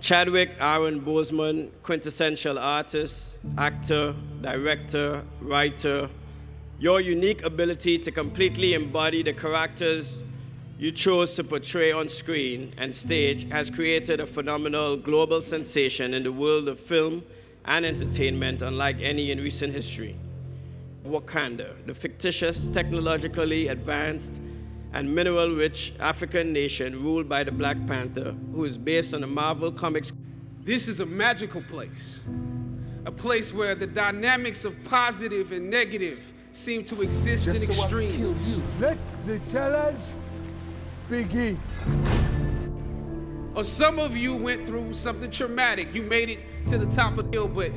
Chadwick Boseman, quintessential artist, actor, director, writer, your unique ability to completely embody the characters you chose to portray on screen and stage has created a phenomenal global sensation in the world of film and entertainment unlike any in recent history. Wakanda, the fictitious, technologically advanced, and mineral-rich African nation ruled by the Black Panther, who is based on the Marvel Comics. This is a magical place, a place where the dynamics of positive and negative seem to exist in extremes. Let the challenge begin. Or some of you went through something traumatic. You made it to the top of the hill, but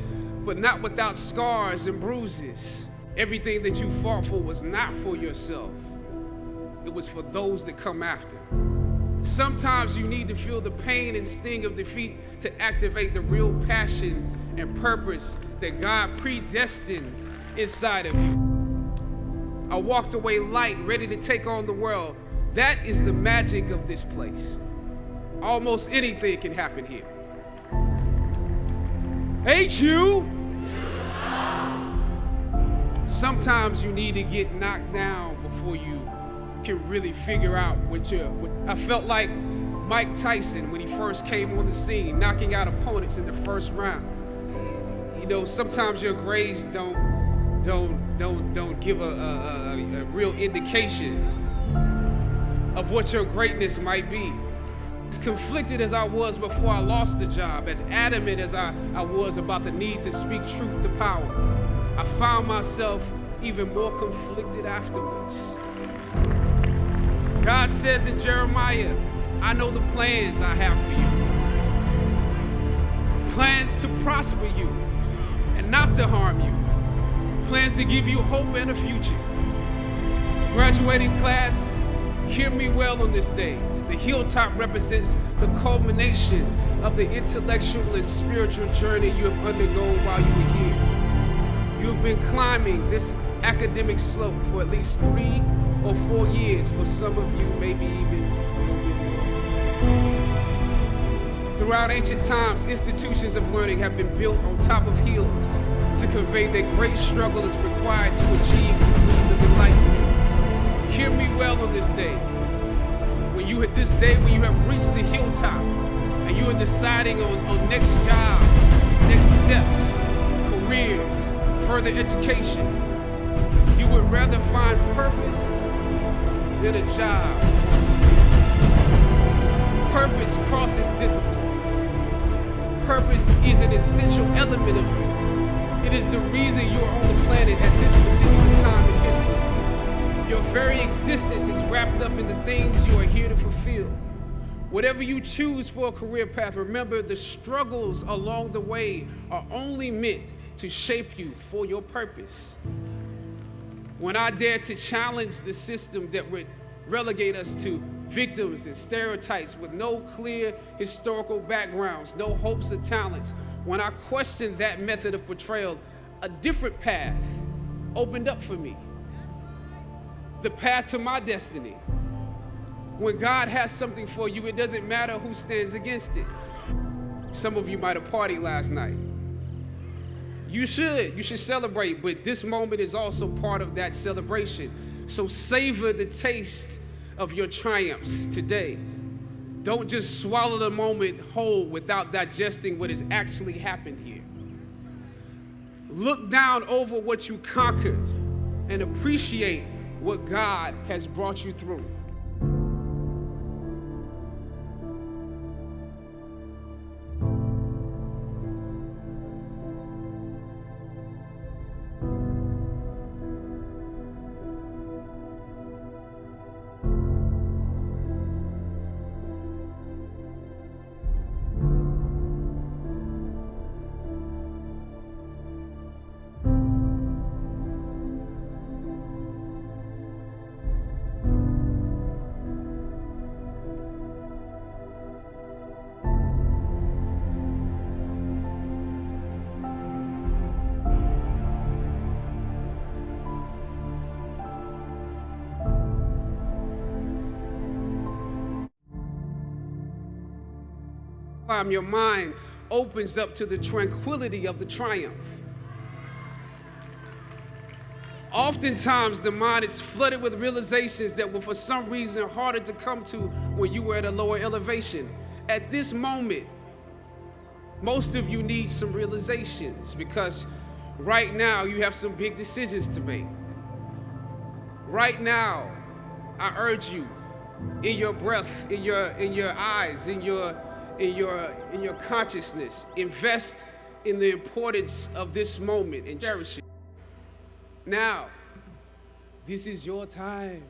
not without scars and bruises. Everything that you fought for was not for yourself. It was for those that come after. Sometimes you need to feel the pain and sting of defeat to activate the real passion and purpose that God predestined inside of you. I walked away light, ready to take on the world. That is the magic of this place. Almost anything can happen here. Ain't you? Sometimes you need to get knocked down before you can really figure out I felt like Mike Tyson when he first came on the scene, knocking out opponents in the first round. You know, sometimes your grades don't give a real indication of what your greatness might be. As conflicted as I was before I lost the job, as adamant as I was about the need to speak truth to power, I found myself even more conflicted afterwards. God says in Jeremiah, I know the plans I have for you. Plans to prosper you and not to harm you. Plans to give you hope and a future. Graduating class, hear me well on this day. The hilltop represents the culmination of the intellectual and spiritual journey you have undergone while you were here. You have been climbing this academic slope for at least 3 or 4 years, for some of you, maybe even a little bit more. Throughout ancient times, institutions of learning have been built on top of hills to convey that great struggle is required to achieve degrees of enlightenment. Hear me well on this day. When you have reached the hilltop and you are deciding on next jobs, next steps, careers, further education, you would rather find purpose than a job. Purpose crosses disciplines. Purpose is an essential element of you. It is the reason you are on the planet at this particular time in history. Your very existence is wrapped up in the things you are here to fulfill. Whatever you choose for a career path, remember the struggles along the way are only meant to shape you for your purpose. When I dare to challenge the system that would relegate us to victims and stereotypes with no clear historical backgrounds, no hopes or talents, when I questioned that method of portrayal, a different path opened up for me. The path to my destiny. When God has something for you, it doesn't matter who stands against it. Some of you might have partied last night. You should celebrate, but this moment is also part of that celebration. So savor the taste of your triumphs today. Don't just swallow the moment whole without digesting what has actually happened here. Look down over what you conquered and appreciate what God has brought you through. Your mind opens up to the tranquility of the triumph. Oftentimes, the mind is flooded with realizations that were for some reason harder to come to when you were at a lower elevation. At this moment, most of you need some realizations because right now you have some big decisions to make. Right now, I urge you, in your breath, in your eyes, in your consciousness, invest in the importance of this moment and cherish it. Now, this is your time.